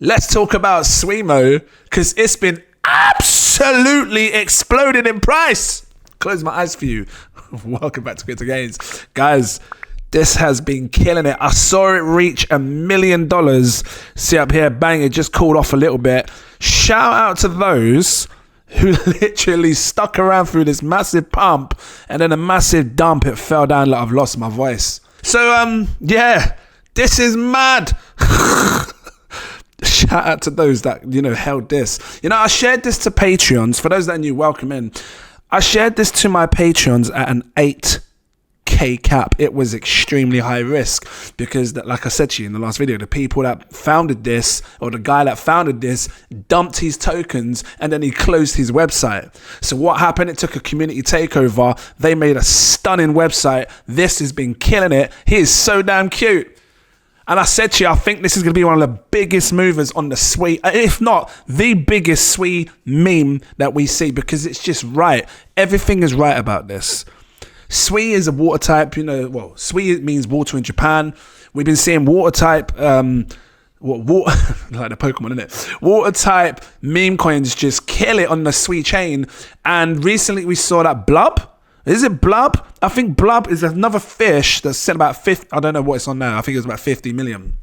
Let's talk about SUIMO, because it's been absolutely exploded in price. Close my eyes for you. Welcome back to cryptogains. Guys, this has been killing it. I saw it reach $1 million. See up here, bang, it just cooled off a little bit. Shout out to those who literally stuck around through this massive pump and then a massive dump. It fell down like I've lost my voice. So, yeah, this is mad. Shout out to those that, held this. I shared this to Patreons. For those that are new, welcome in. I shared this to my Patreons at an 8K cap. It was extremely high risk because, like I said to you in the last video, the people that founded this, or the guy that founded this, dumped his tokens and then he closed his website. So what happened? It took a community takeover. They made a stunning website. This has been killing it. He is so damn cute. And I said to you, I think this is going to be one of the biggest movers on the SUI, if not the biggest SUI meme that we see, because it's just right. Everything is right about this. SUI is a water type, SUI means water in Japan. We've been seeing water type, water, like the Pokemon, innit? Water type meme coins just kill it on the SUI chain. And recently we saw that Blub. Is it Blub? I think Blub is another fish that's sent about 50. I don't know what it's on now. I think it was about 50 million.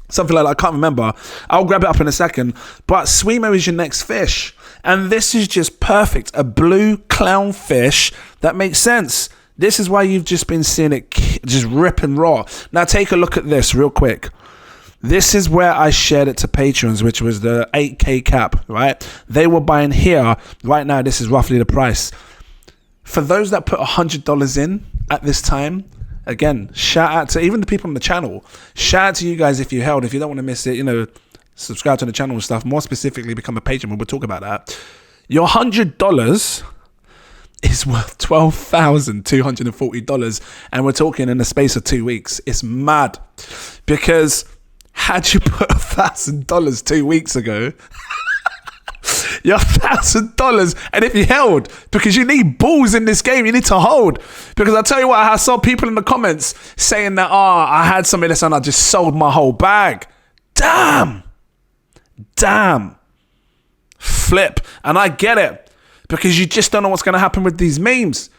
Something like that. I can't remember. I'll grab it up in a second. But SUIMO is your next fish. And this is just perfect. A blue clownfish. That makes sense. This is why you've just been seeing it just ripping raw. Now take a look at this real quick. This is where I shared it to patrons, which was the 8K cap, right? They were buying here. Right now, this is roughly the price. For those that put $100 in at this time, again, shout out to even the people on the channel. Shout out to you guys if you held. If you don't want to miss it, subscribe to the channel and stuff. More specifically, become a patron. We'll talk about that. Your $100 is worth $12,240, and we're talking in the space of 2 weeks. It's mad, because had you put $1,000 2 weeks ago, your $1,000, and if you held, because you need balls in this game, you need to hold. Because I tell you what, I saw people in the comments saying that, I had some of this and I just sold my whole bag. Damn, flip. And I get it, because you just don't know what's going to happen with these memes.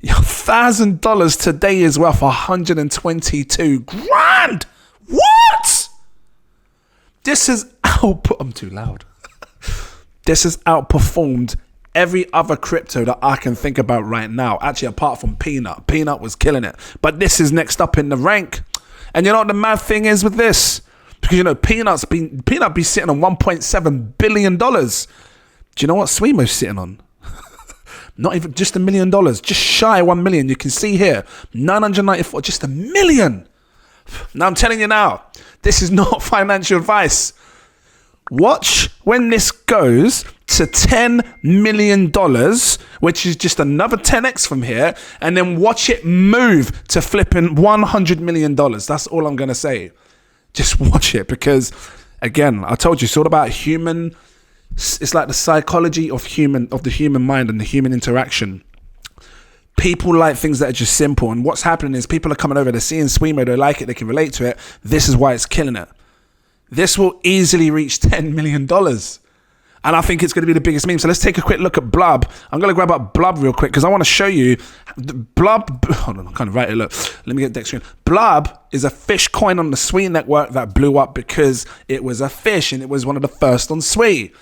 Your $1,000 today is worth 122 grand. What? This is output. I'm too loud. This has outperformed every other crypto that I can think about right now. Actually, apart from Peanut. Peanut was killing it. But this is next up in the rank. And you know what the mad thing is with this? Because, Peanut be sitting on $1.7 billion. Do you know what SUIMO's sitting on? Not even just $1 million. Just shy of 1 million. You can see here, 994, just $1 million. Now, I'm telling you now, this is not financial advice. Watch when this goes to $10 million, which is just another 10x from here, and then watch it move to flipping $100 million. That's all I'm going to say. Just watch it, because, again, I told you, it's all about human. It's like the psychology of the human mind and the human interaction. People like things that are just simple, and what's happening is people are coming over, they're seeing SUIMO, they like it, they can relate to it. This is why it's killing it. This will easily reach $10 million. And I think it's going to be the biggest meme. So let's take a quick look at Blub. I'm going to grab up Blub real quick, because I want to show you Blub. Hold on, I'm kind of right here. Look, let me get that screen. Blub is a fish coin on the SUI network that blew up because it was a fish and it was one of the first on SUI.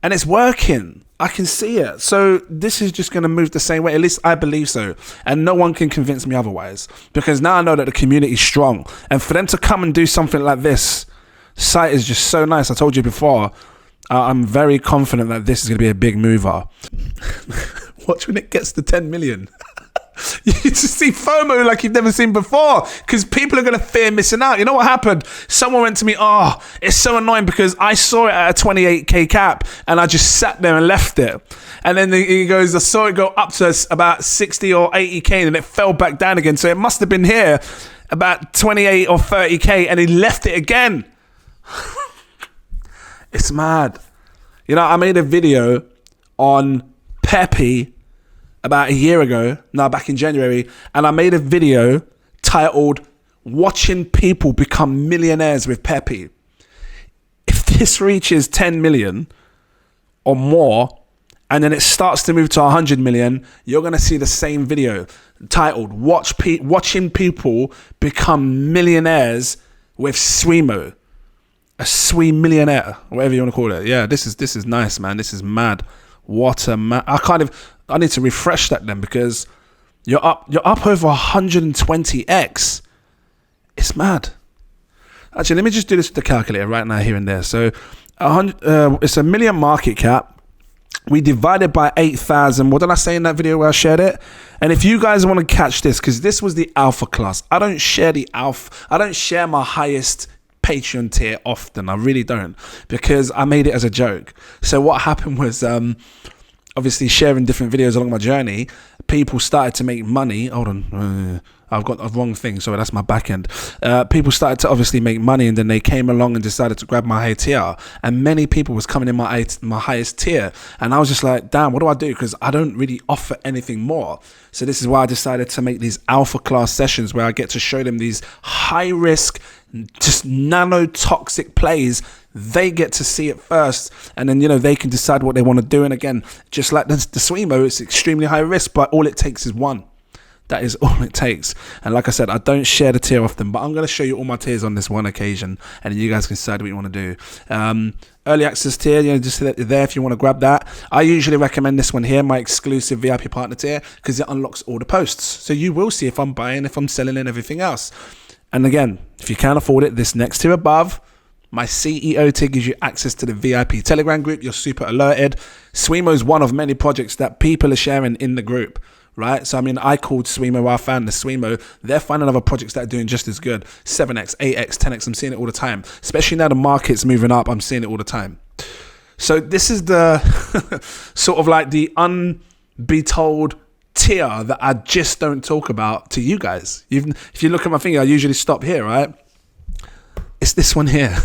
And it's working. I can see it. So this is just going to move the same way. At least I believe so. And no one can convince me otherwise, because now I know that the community is strong. And for them to come and do something like this, site is just so nice. I told you before, I'm very confident that this is going to be a big mover. Watch when it gets to 10 million. You just see FOMO like you've never seen before, because people are going to fear missing out. You know what happened? Someone went to me, it's so annoying because I saw it at a 28K cap and I just sat there and left it. And then he goes, I saw it go up to about 60 or 80K and it fell back down again. So it must have been here about 28 or 30K and he left it again. It's mad. I made a video on Pepe about a year ago, back in January, and I made a video titled "Watching People Become Millionaires with Pepe." this reaches 10 million or more, and then it starts to move to 100 million, you're going to see the same video titled Watching People Become Millionaires with SUIMO. A millionaire, whatever you want to call it. Yeah, this is nice, man. This is mad. What a man. I need to refresh that then, because you're up over 120x. It's mad. Actually, let me just do this with the calculator right now, here and there. So it's $1 million market cap. We divided by 8,000. What did I say in that video where I shared it? And if you guys want to catch this, because this was the alpha class. I don't share my highest Patreon tier often. I really don't, because I made it as a joke. So what happened was, obviously sharing different videos along my journey, people started to make money. Hold on. I've got a wrong thing. Sorry, that's my back end. People started to obviously make money, and then they came along and decided to grab my high tier. And many people was coming in my highest tier. And I was just like, damn, what do I do? Because I don't really offer anything more. So this is why I decided to make these alpha class sessions where I get to show them these high risk, just nano-toxic plays. They get to see it first, and then, they can decide what they want to do. And again, just like the SUIMO, it's extremely high risk, but all it takes is one. That is all it takes. And like I said, I don't share the tier often, but I'm going to show you all my tiers on this one occasion, and then you guys can decide what you want to do. Early access tier, just there if you want to grab that. I usually recommend this one here, my exclusive VIP partner tier, because it unlocks all the posts. So you will see if I'm buying, if I'm selling, and everything else. And again, if you can't afford it, this next tier above, my CEO tier, gives you access to the VIP Telegram group. You're super alerted. SUIMO is one of many projects that people are sharing in the group, right? So, I called SUIMO, I found the SUIMO. They're finding other projects that are doing just as good. 7x, 8x, 10x. I'm seeing it all the time. Especially now the market's moving up. I'm seeing it all the time. So this is the sort of like the unbetold tier that I just don't talk about to you guys. Even if you look at my finger, I usually stop here, right? It's this one here.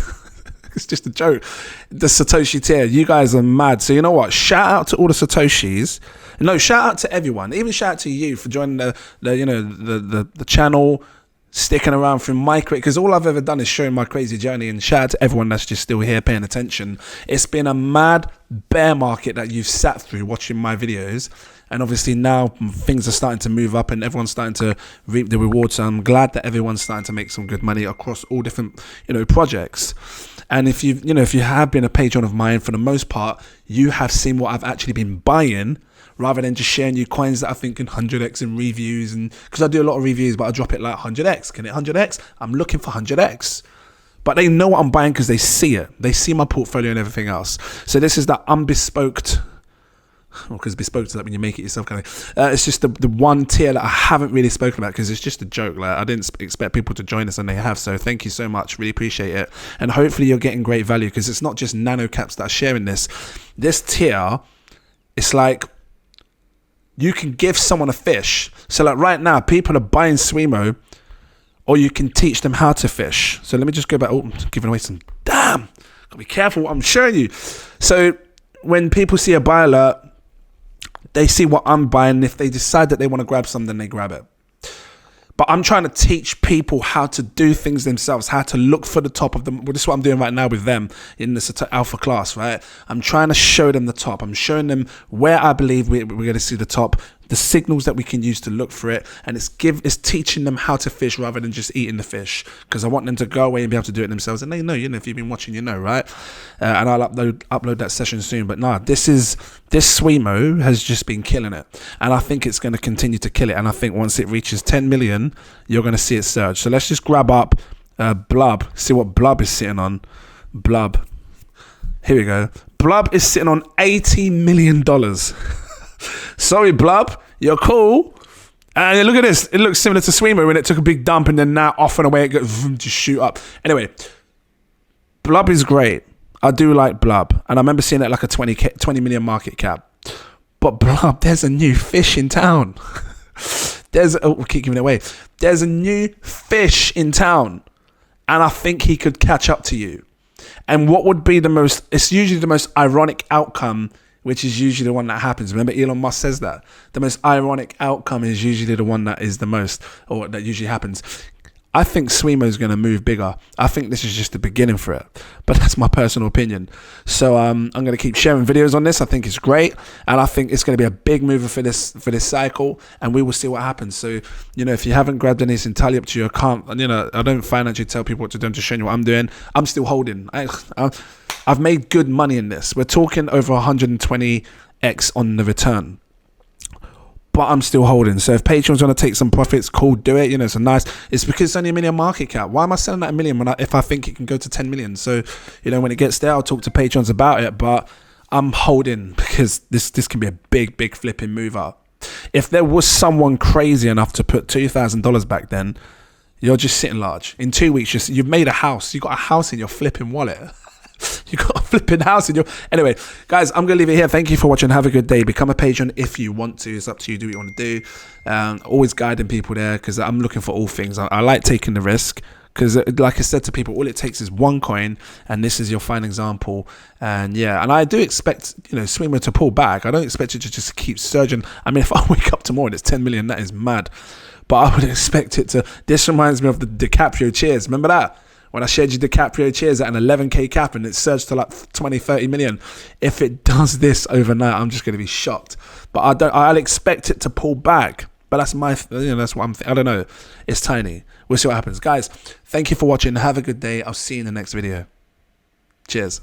It's just a joke. The Satoshi tier. You guys are mad. So you know what? Shout out to all the Satoshis. No, shout out to everyone. Even shout out to you for joining the channel, sticking around through my because all I've ever done is showing my crazy journey. And shout out to everyone that's just still here paying attention. It's been a mad bear market that you've sat through watching my videos. And obviously now things are starting to move up and everyone's starting to reap the rewards. So I'm glad that everyone's starting to make some good money across all different, projects. And if you have been a patron of mine, for the most part, you have seen what I've actually been buying, rather than just sharing you coins that I think in 100x in reviews. And because I do a lot of reviews, but I drop it like 100x. Can it 100x? I'm looking for 100x. But they know what I'm buying because they see it. They see my portfolio and everything else. So this is that unbespoke. Because bespoke does that when you make it yourself, kind of. It's just the one tier that I haven't really spoken about because it's just a joke. Like, I didn't expect people to join us, and they have. So thank you so much. Really appreciate it. And hopefully you're getting great value, because it's not just nano caps that are sharing this. This tier, it's like you can give someone a fish. So like right now, people are buying SUIMO, or you can teach them how to fish. So let me just go back. Oh, I'm giving away some. Damn, gotta be careful what I'm showing you. So when people see a buy alert, they see what I'm buying. If they decide that they want to grab something, they grab it. But I'm trying to teach people how to do things themselves, how to look for the top of them. Well, this is what I'm doing right now with them in this alpha class, right? I'm trying to show them the top. I'm showing them where I believe we're going to see the top, the signals that we can use to look for it. And it's teaching them how to fish rather than just eating the fish, because I want them to go away and be able to do it themselves. And they know, if you've been watching, right? And I'll upload that session soon. But nah, this SUIMO has just been killing it. And I think it's going to continue to kill it. And I think once it reaches 10 million, you're going to see it surge. So let's just grab up Blub, see what Blub is sitting on. Blub. Here we go. Blub is sitting on $80 million. Sorry, Blub, you're cool. And look at this. It looks similar to SUIMO when it took a big dump and then now off and away it goes to shoot up. Anyway, Blub is great. I do like Blub. And I remember seeing it like a 20 million market cap. But Blub, there's a new fish in town. We keep giving it away. There's a new fish in town. And I think he could catch up to you. And what would be it's usually the most ironic outcome, which is usually the one that happens. Remember, Elon Musk says that. The most ironic outcome is usually the one that is the most, or that usually happens. I think SUIMO is going to move bigger. I think this is just the beginning for it, but that's my personal opinion. So I'm going to keep sharing videos on this. I think it's great, and I think it's going to be a big mover for this cycle, and we will see what happens. So, you know, if you haven't grabbed any, it's entirely up to you. I can't, you know, I don't financially tell people what to do. I'm just showing you what I'm doing. I'm still holding. I've made good money in this. We're talking over 120x on the return. But I'm still holding. So if Patreons want to take some profits, cool, do it. You know, it's it's because it's only $1 million market cap. Why am I selling at $1 million if I think it can go to 10 million? So, you know, when it gets there, I'll talk to Patreons about it. But I'm holding because this can be a big flipping mover. If there was someone crazy enough to put $2,000 back then, you're just sitting large. In 2 weeks, you've made a house. You've got a house in your flipping wallet. You got a flipping house in your... Anyway, guys, I'm going to leave it here. Thank you for watching. Have a good day. Become a patron if you want to. It's up to you. Do what you want to do. Always guiding people there because I'm looking for all things. I like taking the risk because, like I said to people, all it takes is one coin, and this is your fine example. And yeah, and I do expect, you know, SUIMO to pull back. I don't expect it to just keep surging. I mean, if I wake up tomorrow and it's 10 million, that is mad. But I would expect it to... This reminds me of the DiCaprio cheers. Remember that? When I shared you DiCaprio cheers at an 11k cap and it surged to like 20-30 million. If it does this overnight, I'm just going to be shocked. But I'll expect it to pull back. But that's that's what I don't know. It's tiny. We'll see what happens. Guys, thank you for watching. Have a good day. I'll see you in the next video. Cheers.